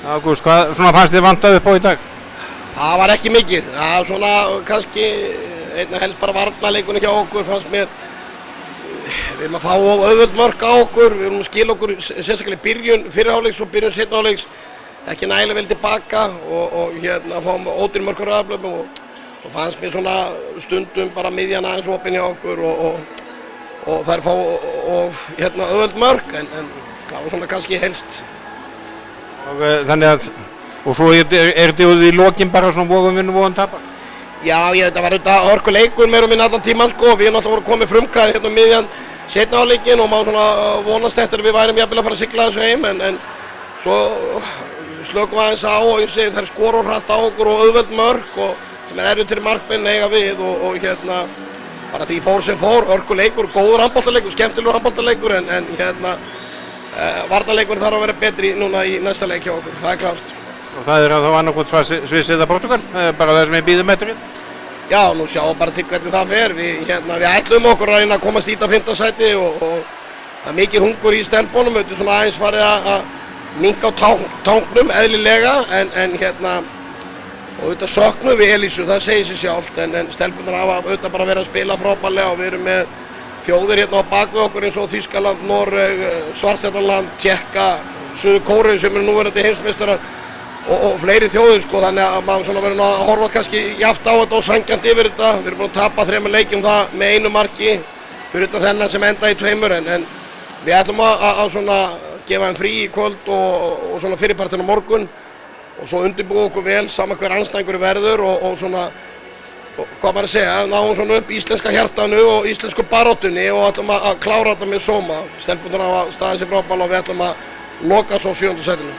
Ágúst, hvað svona fannst þið vantað upp á í dag? Það var ekki mikið, það var svona kannski einna helst bara varnarleikunni hjá okkur fannst mér. Við erum að fá auðvöld mörk á okkur, við erum að skila okkur sérstaklega í byrjun fyrrháleiks og byrjun seinni ekki nægilega vel tilbaka og fáum ódýr mörk á raflöfum og fannst mér svona stundum bara miðjan aðeins opin hjá okkur og þær fá auðvöld mörk en það var svona kannski helst. Og þannig að, og svo þetta í lokin bara svona vogum vinnu vogum tapar? Já, þetta var auðvitað hörkuleikur meira og minna allan tíman sko, við erum alltaf voru komið frumkvæði miðjan seinni hálfleikinn og maður svona vonast eftir að við værum jafnvel að fara að sigla þessu heim en svo slökum við aðeins á og ég segi þær skora og hratt á okkur og auðveld mörk og sem erfitt fyrir markmenn eiga við og bara því fór sem fór, hörkuleikur, góður handboltaleikur, skemmtilegur handboltaleikur en varnarleikurinn þarf að vera betri núna í næsta leik hjá okkur, það er klárt. Og það þá annarkot Sviss eða Portugal, bara það sem við býðum eftir hérna? Já, nú sjáum bara til hvernig það fer. Við ætlum okkur að reyna að komast í þetta 5. sæti og það er mikið hungur í stelpunum, þetta er svona aðeins farið að minnka á táknum eðlilega en og auðvitað söknum við Elísu, það segir sig sjálft en stelpunar hafa auðvitað bara verið að spila frábærlega og við erum með þjóðir hérna á bak við okkur eins og Þýskaland, Noreg, Svartfjallaland, Tékka, Suður Kóreu sem eru núverandi heimsmeistarar og fleiri þjóðir sko, þannig að maður svona verður að horfa kannski jaft á þetta og sangjant yfir þetta. Við erum búin að tapa 3 leikjum það með 1 marki fyrir þetta þennan sem enda í 2 en við ætlum að svona gefa þeim frí í kvöld og svona fyrirpartinn á morgun og svo undirbúa okkur vel saman hver anstæðingur verður og svona hvað maður að segja, náum svona upp íslenska hjartanu og íslensku baróttunni og ætlum að klára þetta með sóma. Stelpunir hafa staðið sér frábærlega og við ætlum að loka svo 7. sætinu.